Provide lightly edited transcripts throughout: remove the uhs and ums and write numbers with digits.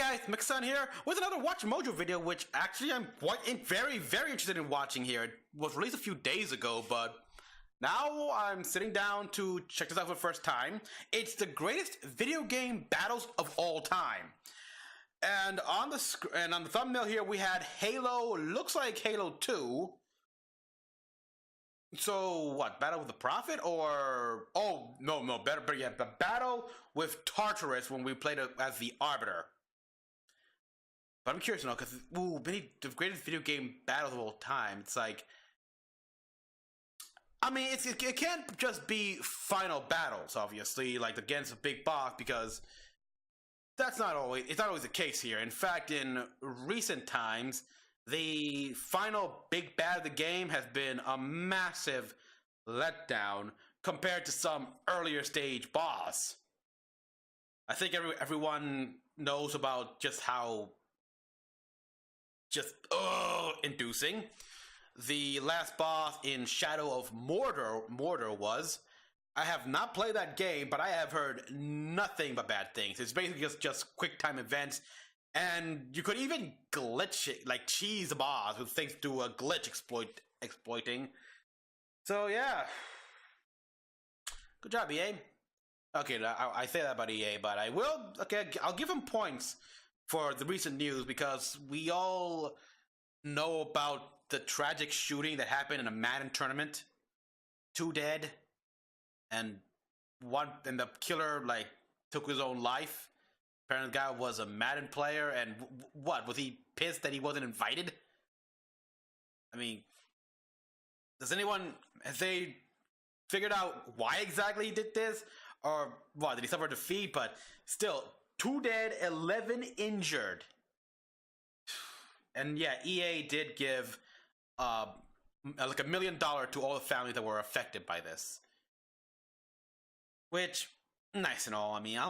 guys, Mecha-san here with another WatchMojo video, which actually I'm very interested in watching here. It was released a few days ago, but now I'm sitting down to check this out for the first time. It's the greatest video game battles of all time. And on the thumbnail here we had Halo, looks like Halo 2. So what, Battle with the Prophet, or better yet, the Battle with Tartarus when we played it as the Arbiter. But I'm curious to know, because the greatest video game battles of all time, it's like, I mean, it can't just be final battles, obviously, like against a big boss, because it's not always the case here. In fact, in recent times, the final big bad of the game has been a massive letdown compared to some earlier stage boss. I think everyone knows about just how inducing the last boss in Shadow of Mordor was. I have not played that game, but I have heard nothing but bad things. It's basically just quick time events. And you could even glitch it, like cheese the boss with thanks to a glitch exploiting. So yeah, good job, EA. Okay, I say that about EA, but I'll give them points for the recent news, because we all know about the tragic shooting that happened in a Madden tournament. 2 dead, and the killer took his own life. Apparently the guy was a Madden player, and what? Was he pissed that he wasn't invited? I mean, have they figured out why exactly he did this? Or what, did he suffer defeat? But still, 2 dead, 11 injured. And yeah, EA did give like $1 million to all the families that were affected by this. Which, nice and all. I mean,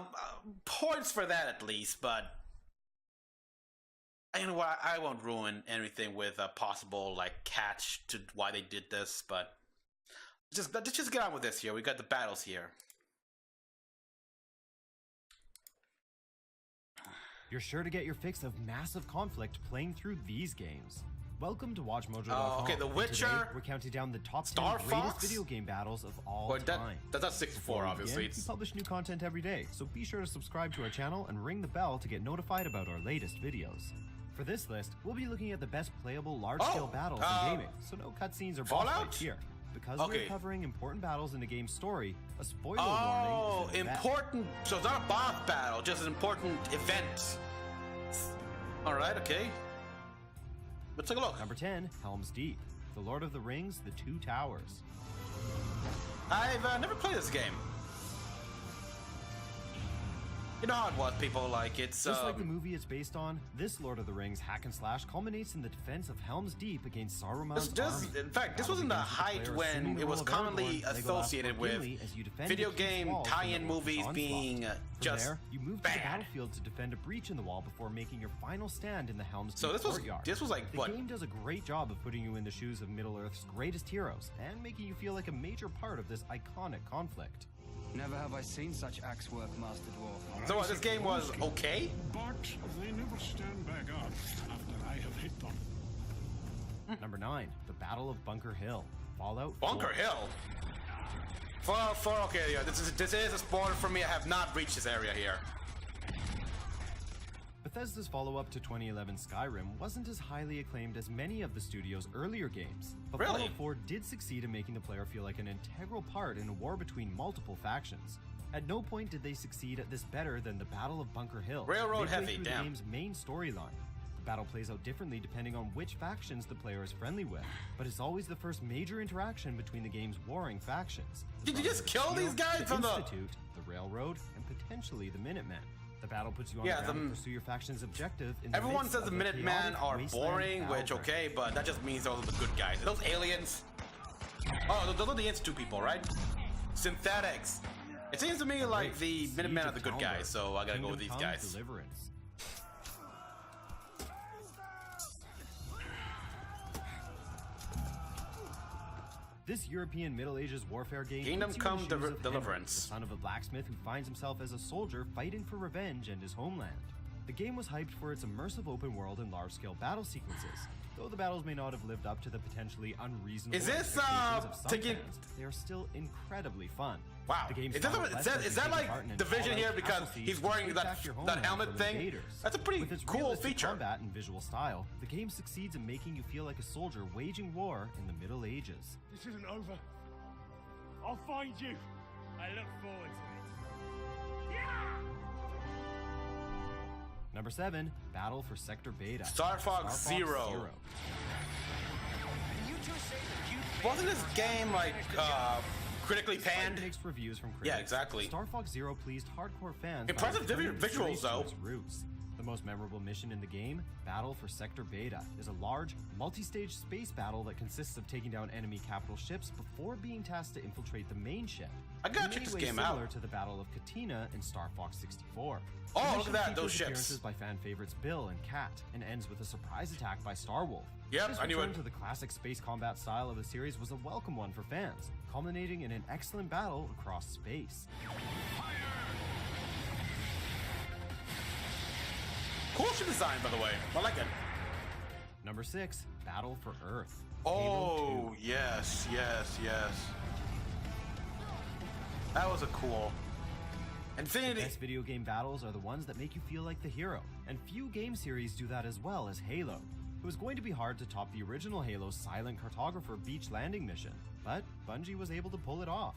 points for that at least, but you know what? I won't ruin anything with a possible catch to why they did this. But let's just get on with this here. We got the battles here. You're sure to get your fix of massive conflict playing through these games. Welcome to WatchMojo.com. Okay, The Witcher. Today, we're counting down the top 10 greatest video game battles of all time. That's not 64, obviously. We publish new content every day, so be sure to subscribe to our channel and ring the bell to get notified about our latest videos. For this list, we'll be looking at the best playable large-scale battles in gaming, so no cutscenes or boss fights here. Because we're covering important battles in the game's story, a spoiler warning is important. So it's not a boss battle, just an important event. Alright, okay. Let's take a look. Number 10, Helm's Deep. The Lord of the Rings, The Two Towers. I've never played this game. You know how it was, people, it's... Just like the movie it's based on, this Lord of the Rings hack and slash culminates in the defense of Helm's Deep against Saruman's army. In fact, this was in the height when it was commonly associated with video game tie-in movies being just there, you move to the battlefield to defend a breach in the wall before making your final stand in the Helm's Deep courtyard. This was the game does a great job of putting you in the shoes of Middle-earth's greatest heroes and making you feel like a major part of this iconic conflict. Never have I seen such axe work, Master Dwarf. So this game was okay? But they never stand back up after I have hit them. Number 9, the Battle of Bunker Hill. Fallout 4. Bunker Hill? Okay, yeah, this is a spoiler for me. I have not reached this area here. Bethesda's follow-up to 2011 Skyrim wasn't as highly acclaimed as many of the studio's earlier games, but Fallout 4 did succeed in making the player feel like an integral part in a war between multiple factions. At no point did they succeed at this better than the Battle of Bunker Hill. Railroad heavy, through the game's main storyline. The battle plays out differently depending on which factions the player is friendly with, but it's always the first major interaction between the game's warring factions. Did you just kill these guys from the Institute, the Railroad, and potentially the Minutemen? The battle puts you on the ground to pursue your faction's objective. Everyone says the Minutemen are boring, which okay, but that just means those are the good guys. Are those aliens? Oh, those are the Institute people, right? Synthetics. It seems to me like the Minutemen are the good guys, so I gotta go with these guys. This European Middle Ages warfare game Kingdom Come Deliverance. Henry, the son of a blacksmith who finds himself as a soldier fighting for revenge and his homeland. The game was hyped for its immersive open world and large-scale battle sequences. Though the battles may not have lived up to the potentially unreasonable expectations of some fans, they are still incredibly fun. Wow. The game's Is that like Division here because he's wearing that helmet thing? That's a pretty cool feature. Combat and visual style, the game succeeds in making you feel like a soldier waging war in the Middle Ages. This isn't over. I'll find you. I look forward to it. Number 7, Battle for Sector Beta. Star Fox Zero. Wasn't this game like critically panned? Mixed reviews from critics. Yeah, exactly. Star Fox Zero pleased hardcore fans. Impressive visuals, though. Roots. The most memorable mission in the game, Battle for Sector Beta, is a large, multi-stage space battle that consists of taking down enemy capital ships before being tasked to infiltrate the main ship. I gotta check this game out. Similar to the Battle of Katina in Star Fox 64. Oh, look at that, those ships. Appearances by fan favorites Bill and Kat, and ends with a surprise attack by Starwolf. Yep, I knew it. This return to the classic space combat style of the series was a welcome one for fans, culminating in an excellent battle across space. Cool ship design, by the way. I like it. Number 6, Battle for Earth. Oh, yes. That was a cool. Infinity. Best video game battles are the ones that make you feel like the hero, and few game series do that as well as Halo. It was going to be hard to top the original Halo's silent cartographer beach landing mission, but Bungie was able to pull it off.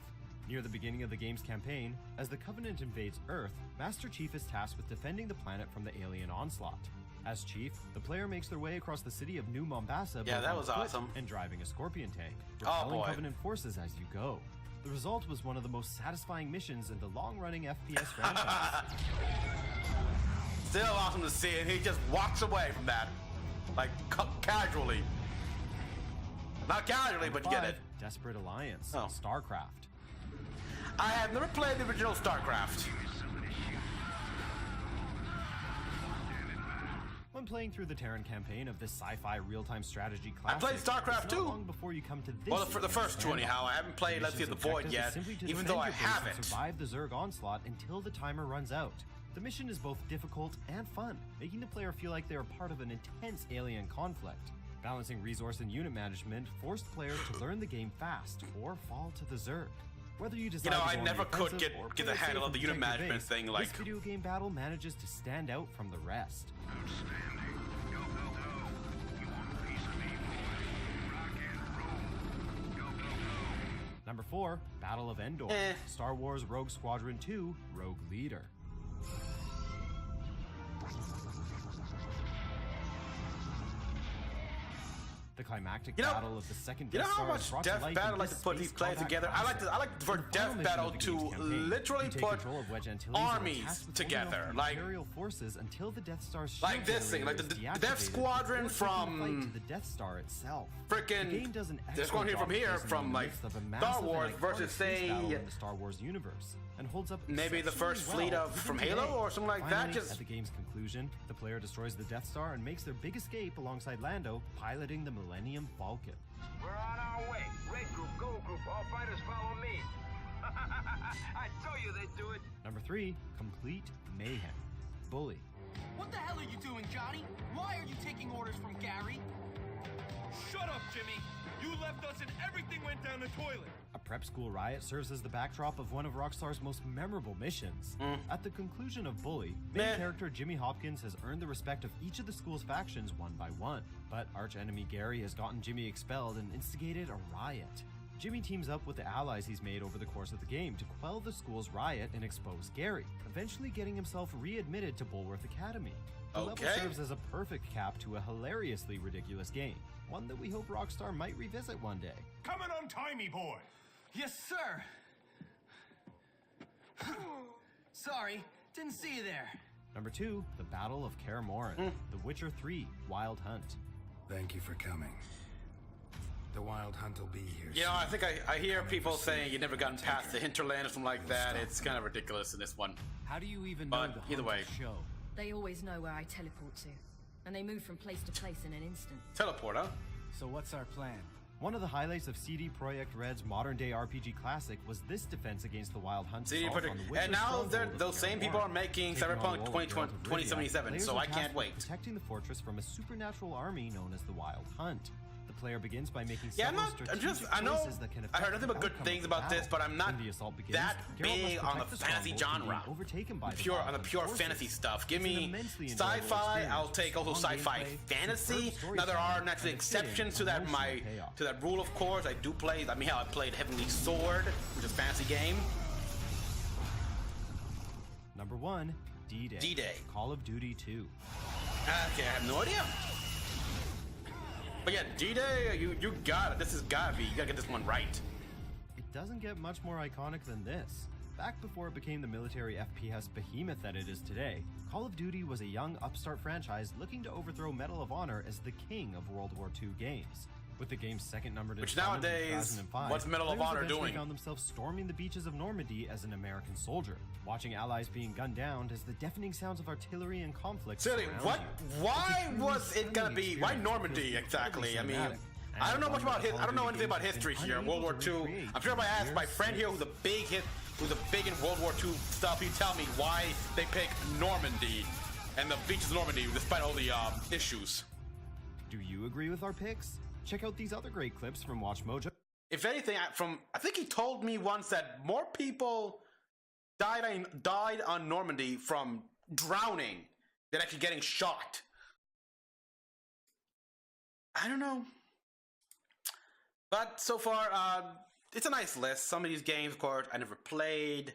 Near the beginning of the game's campaign, as the Covenant invades Earth, Master Chief is tasked with defending the planet from the alien onslaught. As Chief, the player makes their way across the city of New Mombasa, yeah, that was awesome, and driving a Scorpion tank, repelling Covenant forces as you go. The result was one of the most satisfying missions in the long-running FPS franchise. Still awesome to see, and he just walks away from that, like casually. Not casually, but you get it. Desperate Alliance, oh. StarCraft. I have never played the original StarCraft. When playing through the Terran campaign of this sci-fi real-time strategy classic, I played StarCraft too. Long before you come to this. Well, for the first two, anyhow. I haven't played Let's See the Void yet, even though I haven't. Survive the Zerg onslaught until the timer runs out. The mission is both difficult and fun, making the player feel like they are part of an intense alien conflict. Balancing resource and unit management forced players to learn the game fast or fall to the Zerg. Whether you decide I never could get the handle of the unit management thing. Like this video game battle manages to stand out from the rest. Number 4, Battle of Endor. Star Wars Rogue Squadron 2, Rogue Leader. The climactic battle of the second Death Star. You know how much Death Battle like to put these plays together? I like for Death Battle to literally put armies together, like Imperial forces until the Death Star's like this thing, like the Death Squadron from the Death Star itself. Freaking Death Squadron from here, from like Star Wars versus say the Star Wars universe, and holds up maybe the first fleet of from Halo or something like that. Just at the game's conclusion, the player destroys the Death Star and makes their big escape alongside Lando, piloting the Millennium Falcon. We're on our way. Red group, gold group, all fighters follow me. I told you they'd do it. Number 3, Complete Mayhem. Bully. What the hell are you doing, Johnny? Why are you taking orders from Gary? Shut up, Jimmy! You left us and everything went down the toilet! A prep school riot serves as the backdrop of one of Rockstar's most memorable missions. At the conclusion of Bully, main character Jimmy Hopkins has earned the respect of each of the school's factions one by one. But arch-enemy Gary has gotten Jimmy expelled and instigated a riot. Jimmy teams up with the allies he's made over the course of the game to quell the school's riot and expose Gary, eventually getting himself readmitted to Bulworth Academy. The level serves as a perfect cap to a hilariously ridiculous game, one that we hope Rockstar might revisit one day. Come and untie me, boy. Yes, sir. Sorry, didn't see you there. Number 2, the Battle of Kaer Morhen. The Witcher 3, Wild Hunt. Thank you for coming. The Wild Hunt will be here. You know, I think I hear people saying you've never gotten past the hinterland or something like that. It's kind of ridiculous in this one. How do you even know the either way, show? They always know where I teleport to, and they move from place to place in an instant. Teleport, huh? So what's our plan? One of the highlights of CD Projekt Red's modern-day RPG classic was this defense against the Wild Hunt. And now those same people are making Cyberpunk 2077, so I can't wait. Protecting the fortress from a supernatural army known as the Wild Hunt. The player begins by making I know I heard nothing but good things about this, but I'm not that big on the fantasy genre. On the pure fantasy stuff. Give me sci-fi, I'll take also sci-fi fantasy. Now there are naturally exceptions to that rule, of course. I do play, I played Heavenly Sword, which is a fantasy game. Number 1, D-Day. D-Day. Call of Duty 2. Okay, I have no idea. But yeah, D-Day, you got it. This has gotta be. You gotta get this one right. It doesn't get much more iconic than this. Back before it became the military FPS behemoth that it is today, Call of Duty was a young upstart franchise looking to overthrow Medal of Honor as the king of World War II games. With the game's second numbered installment in 2005, what's Medal of Honor doing? Found themselves storming the beaches of Normandy as an American soldier, watching allies being gunned down as the deafening sounds of artillery and conflict. Seriously, why was it gonna be? Why Normandy exactly? I mean, I don't know much about I don't know anything about history here. World War II. I'm sure if I ask my friend here who's a big in World War II stuff, he'd tell me why they picked Normandy and the beaches of Normandy despite all the issues. Do you agree with our picks? Check out these other great clips from WatchMojo. If anything, I think he told me once that more people died on Normandy from drowning than actually getting shot. I don't know. But so far, it's a nice list. Some of these games, of course, I never played.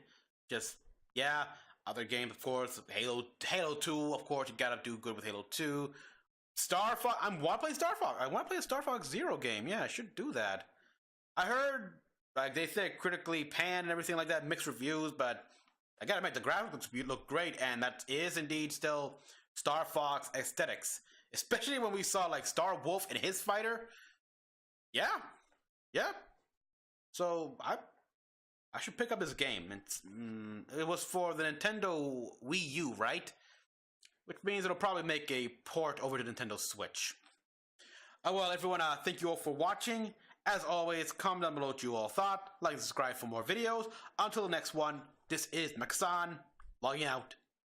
Just, yeah. Other games, of course, Halo 2, of course, you gotta do good with Halo 2. Star Fox, I want to play Star Fox. I want to play a Star Fox Zero game. Yeah, I should do that. I heard, like, they say critically panned and everything like that, mixed reviews, but I gotta admit, the graphics look great, and that is indeed still Star Fox aesthetics. Especially when we saw, like, Star Wolf and his fighter. Yeah. So, I should pick up this game. It was for the Nintendo Wii U, right? Which means it'll probably make a port over to Nintendo Switch. Well, everyone, thank you all for watching. As always, comment down below what you all thought. Like and subscribe for more videos. Until the next one, this is Mecha-san, logging out.